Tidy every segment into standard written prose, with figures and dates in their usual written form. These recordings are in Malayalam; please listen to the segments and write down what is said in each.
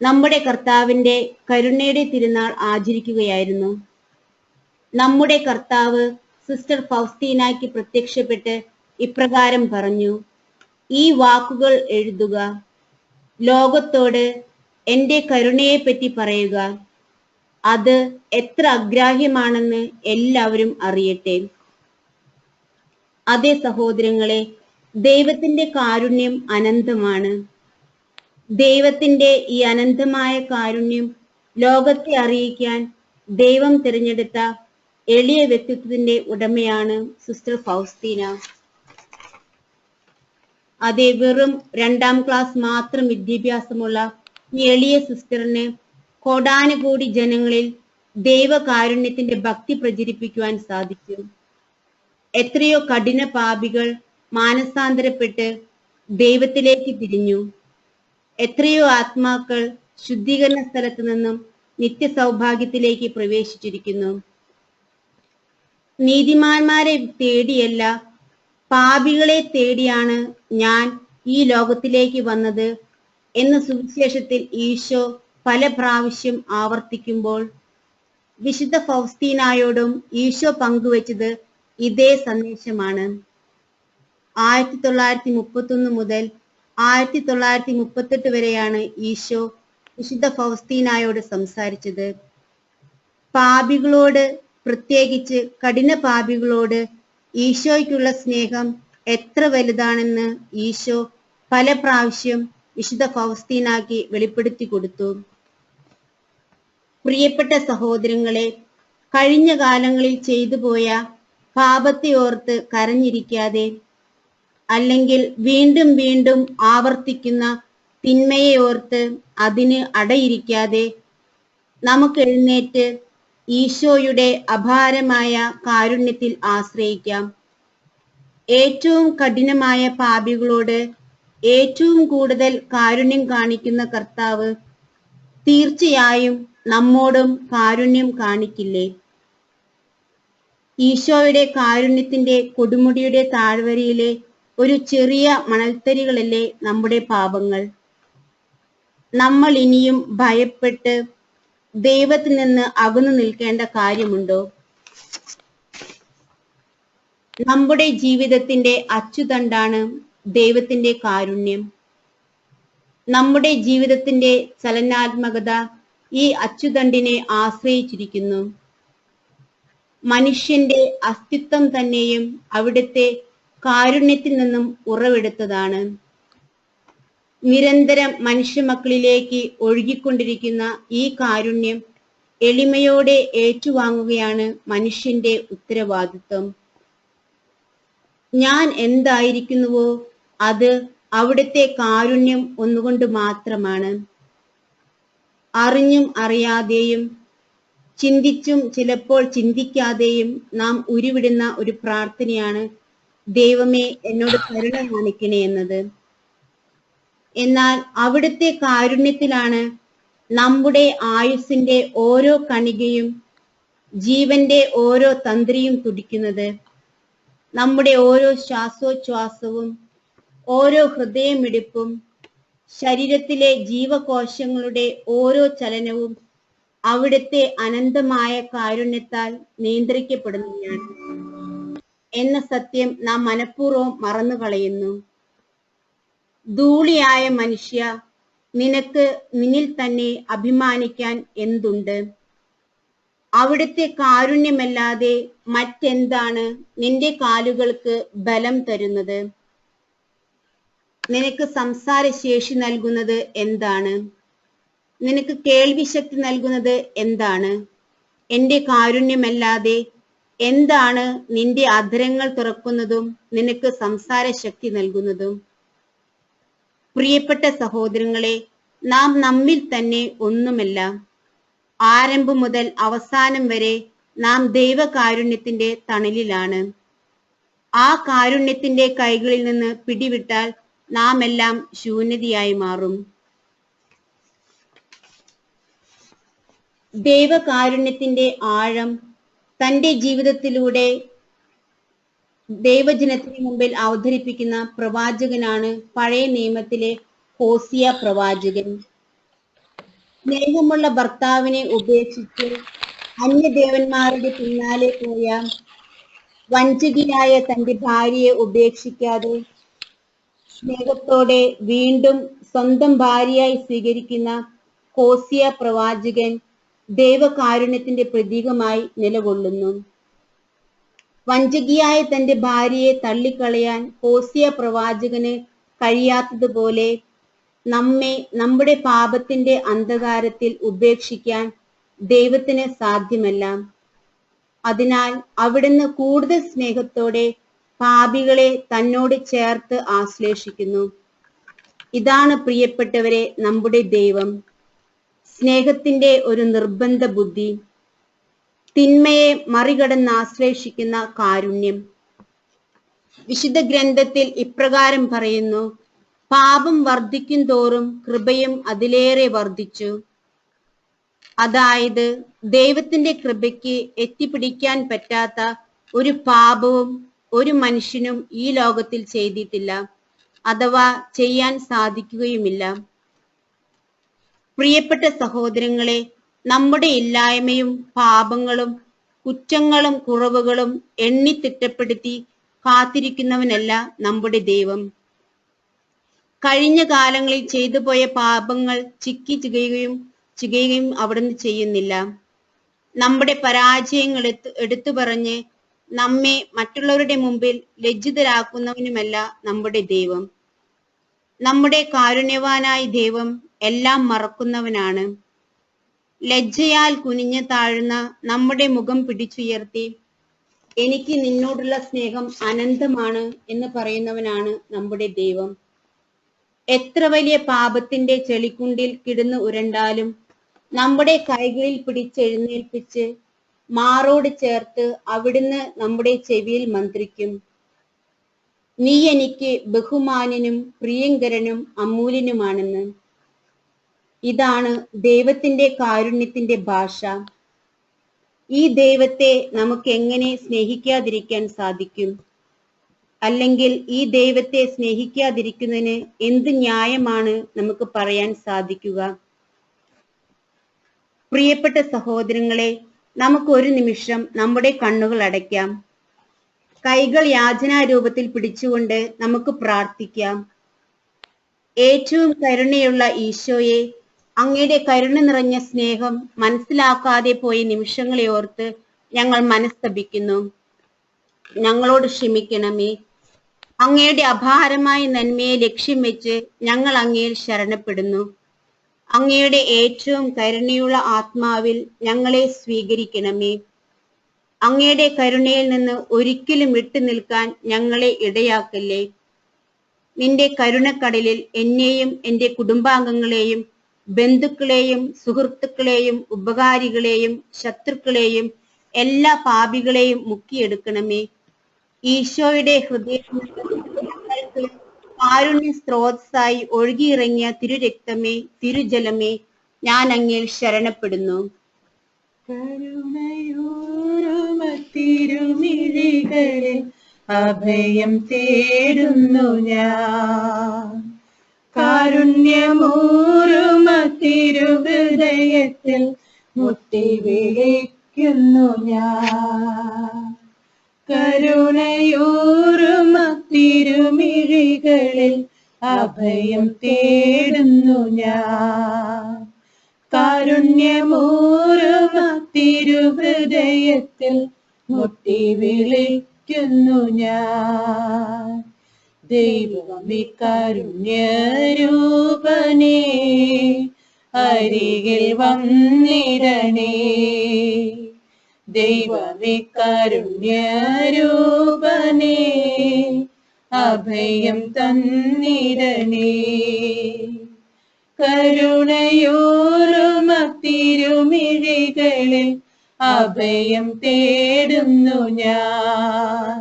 നമ്മുടെ കർത്താവിന്റെ കരുണയുടെ തിരുനാൾ ആചരിക്കുകയായിരുന്നു. നമ്മുടെ കർത്താവ് സിസ്റ്റർ ഫൗസ്റ്റീനയ്ക്ക് പ്രത്യക്ഷപ്പെട്ട് ഇപ്രകാരം പറഞ്ഞു: ഈ വാക്കുകൾ എഴുതുക, ലോകത്തോട് എൻ്റെ കരുണയെപ്പറ്റി പറയുക. അത് എത്ര അഗ്രാഹ്യമാണെന്ന് എല്ലാവരും അറിയട്ടെ. അതേ സഹോദരങ്ങളെ, ദൈവത്തിന്റെ കാരുണ്യം അനന്തമാണ്. ദൈവത്തിന്റെ ഈ അനന്തമായ കാരുണ്യം ലോകത്തെ അറിയിക്കാൻ ദൈവം തിരഞ്ഞെടുത്ത എളിയ വ്യക്തിത്വത്തിന്റെ ഉടമയാണ് സിസ്റ്റർ ഫൗസ്റ്റീന. അതേ, വെറും 2ാം ക്ലാസ് മാത്രം വിദ്യാഭ്യാസമുള്ള ഈ എളിയ സിസ്റ്ററിന് കോടാനുകോടി ജനങ്ങളിൽ ദൈവകാരുണ്യത്തിന്റെ ഭക്തി പ്രചരിപ്പിക്കുവാൻ സാധിക്കും. എത്രയോ കഠിന പാപികൾ മാനസാന്തരപ്പെട്ട് ദൈവത്തിലേക്ക് തിരിഞ്ഞു. എത്രയോ ആത്മാക്കൾ ശുദ്ധീകരണ സ്ഥലത്ത് നിന്നും നിത്യസൗഭാഗ്യത്തിലേക്ക് പ്രവേശിച്ചിരിക്കുന്നു. നീതിമാന്മാരെ തേടിയല്ല, പാപികളെ തേടിയാണ് ഞാൻ ഈ ലോകത്തിലേക്ക് വന്നത് എന്ന് സുവിശേഷത്തിൽ ഈശോ പല പ്രാവശ്യം ആവർത്തിക്കുമ്പോൾ വിശുദ്ധ ഫൗസ്റ്റീനായോടും ഈശോ പങ്കുവച്ചത് ഇതേ സന്ദേശമാണ്. 1931 മുതൽ 1938 വരെയാണ് ഈശോ വിശുദ്ധ ഫൗസ്റ്റീനായോട് സംസാരിച്ചത്. പാപികളോട്, പ്രത്യേകിച്ച് കഠിന പാപികളോട് ഈശോയ്ക്കുള്ള സ്നേഹം എത്ര വലുതാണെന്ന് ഈശോ പല പ്രാവശ്യം വിശുദ്ധ ഫൗസ്റ്റീനയ്ക്ക് വെളിപ്പെടുത്തി കൊടുത്തു. പ്രിയപ്പെട്ട സഹോദരങ്ങളെ, കഴിഞ്ഞ കാലങ്ങളിൽ ചെയ്തു പോയ പാപത്തെ ഓർത്ത് കരഞ്ഞിരിക്കാതെ, അല്ലെങ്കിൽ വീണ്ടും വീണ്ടും ആവർത്തിക്കുന്ന തിന്മയെ ഓർത്ത് അതിന് അടയിരിക്കാതെ, നമുക്ക് എഴുന്നേറ്റ് ഈശോയുടെ അപാരമായ കാരുണ്യത്തിൽ ആശ്രയിക്കാം. ഏറ്റവും കഠിനമായ പാപികളോട് ഏറ്റവും കൂടുതൽ കാരുണ്യം കാണിക്കുന്ന കർത്താവ് തീർച്ചയായും നമ്മോടും കാരുണ്യം കാണിക്കില്ലേ? ഈശോയുടെ കാരുണ്യത്തിന്റെ കൊടുമുടിയുടെ താഴ്വരയിലെ ഒരു ചെറിയ മണൽത്തരികളല്ലേ നമ്മുടെ പാപങ്ങൾ. നമ്മൾ ഇനിയും ഭയപ്പെട്ട് ദൈവത്തിൽ നിന്ന് അകന്നു നിൽക്കേണ്ട കാര്യമുണ്ടോ? നമ്മുടെ ജീവിതത്തിന്റെ അച്ചുതണ്ടാണ് ദൈവത്തിന്റെ കാരുണ്യം. നമ്മുടെ ജീവിതത്തിന്റെ ചലനാത്മകത ഈ അച്ചുതണ്ടിനെ ആശ്രയിച്ചിരിക്കുന്നു. മനുഷ്യന്റെ അസ്തിത്വം തന്നെയും അവിടുത്തെ കാരുണ്യത്തിൽ നിന്നും ഉറവെടുത്തതാണ്. നിരന്തരം മനുഷ്യമക്കളിലേക്ക് ഒഴുകിക്കൊണ്ടിരിക്കുന്ന ഈ കാരുണ്യം എളിമയോടെ ഏറ്റുവാങ്ങുകയാണ് മനുഷ്യന്റെ ഉത്തരവാദിത്വം. ഞാൻ എന്തായിരിക്കുന്നുവോ അത് അവിടുത്തെ കാരുണ്യം ഒന്നുകൊണ്ട് മാത്രമാണ്. അറിഞ്ഞും അറിയാതെയും ചിന്തിച്ചും ചിലപ്പോൾ ചിന്തിക്കാതെയും നാം ഉരുവിടുന്ന ഒരു പ്രാർത്ഥനയാണ് ദൈവമേ എന്നോട് കരുണ കാണിക്കണേ എന്നത്. എന്നാൽ അവിടുത്തെ കാരുണ്യത്തിലാണ് നമ്മുടെ ആയുസ്സിന്റെ ഓരോ കണികയും ജീവന്റെ ഓരോ തന്ത്രിയും തുടിക്കുന്നത്. നമ്മുടെ ഓരോ ശ്വാസോച്ഛ്വാസവും ഓരോ ഹൃദയമിടിപ്പും ശരീരത്തിലെ ജീവകോശങ്ങളുടെ ഓരോ ചലനവും അവിടുത്തെ അനന്തമായ കാരുണ്യത്താൽ നിയന്ത്രിക്കപ്പെടുന്നതാണ് എന്ന സത്യം നാം മനഃപൂർവ്വം മറന്നു കളയുന്നു. ധൂളിയായ മനുഷ്യ, നിനക്ക് നിന്നിൽ തന്നെ അഭിമാനിക്കാൻ എന്തുണ്ട്? അവിടുത്തെ കാരുണ്യമല്ലാതെ മറ്റെന്താണ് നിന്റെ കാലുകൾക്ക് ബലം തരുന്നത്? നിനക്ക് സംസാരശേഷി നൽകുന്നത് എന്താണ്? നിനക്ക് കേൾവി ശക്തി നൽകുന്നത് എന്താണ്? എൻ്റെ കാരുണ്യമല്ലാതെ എന്താണ് നിന്റെ അധരങ്ങൾ തുറക്കുന്നതും നിനക്ക് സംസാരശക്തി നൽകുന്നതും? പ്രിയപ്പെട്ട സഹോദരങ്ങളെ, നാം നമ്മിൽ തന്നെ ഒന്നുമല്ല. ആരംഭം മുതൽ അവസാനം വരെ നാം ദൈവകാരുണ്യത്തിന്റെ തണലിലാണ്. ആ കാരുണ്യത്തിന്റെ കൈകളിൽ നിന്ന് പിടിവിട്ടാൽ നാം എല്ലാം ശൂന്യതയായി മാറും. ദൈവകാരുണ്യത്തിന്റെ ആഴം തന്റെ ജീവിതത്തിലൂടെ ദൈവജനത്തിന് മുമ്പിൽ അവതരിപ്പിക്കുന്ന പ്രവാചകനാണ് പഴയ നിയമത്തിലെ ഹോസിയ പ്രവാചകൻ. സ്നേഹമുള്ള ഭർത്താവിനെ ഉപേക്ഷിച്ച് അന്യദേവന്മാരുടെ പിന്നാലെ പോയ വഞ്ചകിയായ തന്റെ ഭാര്യയെ ഉപേക്ഷിക്കാതെ സ്നേഹത്തോടെ വീണ്ടും സ്വന്തം ഭാര്യയായി സ്വീകരിക്കുന്ന ഹോസിയ പ്രവാചകൻ ദൈവകാരുണ്യത്തിന്റെ പ്രതീകമായി നിലകൊള്ളുന്നു. വഞ്ചകിയായ തന്റെ ഭാര്യയെ തള്ളിക്കളയാൻ ഹോസിയ പ്രവാചകന് കഴിയാത്തതുപോലെ നമ്മെ നമ്മുടെ പാപത്തിന്റെ അന്ധകാരത്തിൽ ഉപേക്ഷിക്കാൻ ദൈവത്തിന് സാധ്യമല്ല. അതിനാൽ അവിടുന്ന് കൂടുതൽ സ്നേഹത്തോടെ പാപികളെ തന്നോട് ചേർത്ത് ആശ്ലേഷിക്കുന്നു. ഇതാണ് പ്രിയപ്പെട്ടവരെ നമ്മുടെ ദൈവം, സ്നേഹത്തിന്റെ ഒരു നിർബന്ധ ബുദ്ധി, തിന്മയെ മറികടന്ന് ആശ്ലേഷിക്കുന്ന കാരുണ്യം. വിശുദ്ധ ഗ്രന്ഥത്തിൽ ഇപ്രകാരം പറയുന്നു: പാപം വർദ്ധിക്കും തോറും കൃപയും അതിലേറെ വർദ്ധിച്ചു. അതായത് ദൈവത്തിന്റെ കൃപയ്ക്ക് എത്തിപ്പിടിക്കാൻ പറ്റാത്ത ഒരു പാപവും ഒരു മനുഷ്യനും ഈ ലോകത്തിൽ ചെയ്തിട്ടില്ല, അഥവാ ചെയ്യാൻ സാധിക്കുകയുമില്ല. പ്രിയപ്പെട്ട സഹോദരങ്ങളെ, നമ്മുടെ ഇല്ലായ്മയും പാപങ്ങളും കുറ്റങ്ങളും കുറവുകളും എണ്ണി തിട്ടപ്പെടുത്തി കാത്തിരിക്കുന്നവനല്ല നമ്മുടെ ദൈവം. കഴിഞ്ഞ കാലങ്ങളിൽ ചെയ്തു പോയ പാപങ്ങൾ ചികയുകയും അവിടുന്ന് ചെയ്യുന്നില്ല. നമ്മുടെ പരാജയങ്ങൾ എടുത്തു പറഞ്ഞ് നമ്മെ മറ്റുള്ളവരുടെ മുമ്പിൽ ലജ്ജിതരാക്കുന്നവനുമല്ല നമ്മുടെ ദൈവം. നമ്മുടെ കാരുണ്യവാനായ ദൈവം എല്ലാം മറക്കുന്നവനാണ്. ലജ്ജയാൽ കുനിഞ്ഞു താഴ്ന്ന നമ്മുടെ മുഖം പിടിച്ചുയർത്തി എനിക്ക് നിന്നോടുള്ള സ്നേഹം അനന്തമാണ് എന്ന് പറയുന്നവനാണ് നമ്മുടെ ദൈവം. എത്ര വലിയ പാപത്തിന്റെ ചെളിക്കുണ്ടിൽ കിടന്ന് ഉരണ്ടാലും നമ്മുടെ കൈകളിൽ പിടിച്ചെഴുന്നേൽപ്പിച്ച് മാറോട് ചേർത്ത് അവിടുന്ന് നമ്മുടെ ചെവിയിൽ മന്ത്രിക്കും: നീ എനിക്ക് ബഹുമാന്യനും പ്രിയങ്കരനും അമൂല്യനുമാണെന്ന്. ഇതാണ് ദൈവത്തിന്റെ കാരുണ്യത്തിന്റെ ഭാഷ. ഈ ദൈവത്തെ നമുക്ക് എങ്ങനെ സ്നേഹിക്കാതിരിക്കാൻ സാധിക്കും? അല്ലെങ്കിൽ ഈ ദൈവത്തെ സ്നേഹിക്കാതിരിക്കുന്നതിന് എന്ത് ന്യായമാണ് നമുക്ക് പറയാൻ സാധിക്കുക? പ്രിയപ്പെട്ട സഹോദരങ്ങളെ, നമുക്ക് ഒരു നിമിഷം നമ്മുടെ കണ്ണുകൾ അടയ്ക്കാം. കൈകൾ യാചനാരൂപത്തിൽ പിടിച്ചുകൊണ്ട് നമുക്ക് പ്രാർത്ഥിക്കാം. ഏറ്റവും കരുണയുള്ള ഈശോയെ, അങ്ങയുടെ കരുണ നിറഞ്ഞ സ്നേഹം മനസ്സിലാക്കാതെ പോയ നിമിഷങ്ങളെ ഓർത്ത് ഞങ്ങൾ മനസ്തപിക്കുന്നു. ഞങ്ങളോട് ക്ഷമിക്കണമേ. അങ്ങയുടെ അപാരമായ നന്മയെ ലക്ഷ്യം വെച്ച് ഞങ്ങൾ അങ്ങയിൽ ശരണപ്പെടുന്നു. അങ്ങയുടെ ഏറ്റവും കരുണയുള്ള ആത്മാവിൽ ഞങ്ങളെ സ്വീകരിക്കണമേ. അങ്ങയുടെ കരുണയിൽ നിന്ന് ഒരിക്കലും വിട്ടു നിൽക്കാൻ ഞങ്ങളെ ഇടയാക്കല്ലേ. നിന്റെ കരുണക്കടലിൽ എന്നെയും എൻ്റെ കുടുംബാംഗങ്ങളെയും ബന്ധുക്കളെയും സുഹൃത്തുക്കളെയും ഉപകാരികളെയും ശത്രുക്കളെയും എല്ലാ പാപികളെയും മുക്കിയെടുക്കണമേ. ഈശോയുടെ ഹൃദയങ്ങൾക്ക് കാരുണ്യ സ്രോതസ്സായി ഒഴുകിയിറങ്ങിയ തിരുരക്തമേ, തിരുജലമേ, ഞാൻ അങ്ങയിൽ ശരണപ്പെടുന്നു. തിരുമിഴികളിൽ അഭയം തേടുന്നു ഞാൻ. കാരുണ്യമൂറുമ തിരുഹൃദയത്തിൽ മുട്ടി വിളിക്കുന്നു ഞാൻ. കരുണയൂറുമ തിരുമിഴികളിൽ അഭയം തേടുന്നു ഞാൻ. കാരുണ്യമൂറുമ തിരുഹൃദയത്തിൽ മുട്ടി വിളിക്കുന്നു ഞാൻ. ദൈവമേ കാരുണ്യരൂപനേ, അരികിൽ വന്നിടണേ. ദൈവമേ കാരുണ്യരൂപനേ, അഭയം തന്നിടണേ. കരുണയൂറുമ തിരുമിഴികളിൽ അഭയം തേടുന്നു ഞാൻ.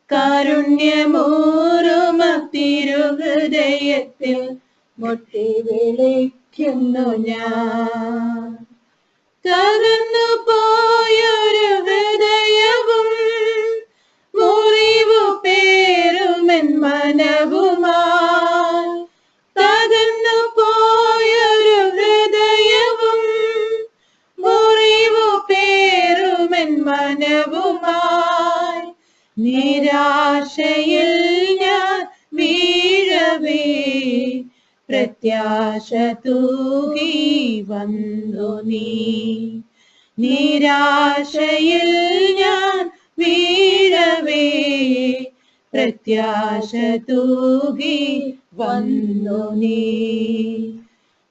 കാരുണ്യമൂറുമ തിരുഹൃദയത്തിൽ മുട്ടി വിളിക്കുന്നു ഞാൻ. തകർന്നു പോയൊരു ഹൃദയവും മുറിവു പേറുമെൻ മനവുമായി. തകർന്നു പോയൊരു ഹൃദയവും നിരാശയിൽ ഞാൻ വീഴവേ പ്രത്യാശ തൂകി വന്നു നീ. നിരാശയിൽ ഞാൻ വീഴവേ പ്രത്യാശ തൂകി വന്നു നീ.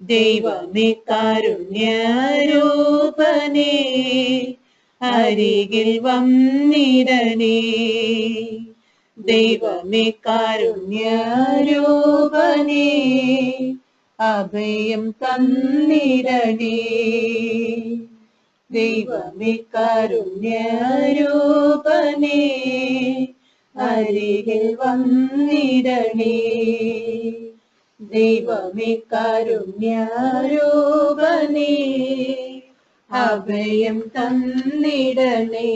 ദൈവമേ കാരുണ്യരൂപനേ അരികിൽ വന്നിടണേ. ദൈവമേ കാരുണ്യരൂപനേ അഭയം തന്നിടണേ. ദൈവമേ കാരുണ്യരൂപനേ അരികിൽ വന്നിടണേ. ദൈവമേ കാരുണ്യരൂപനേ അഭയം തന്നിടണേ.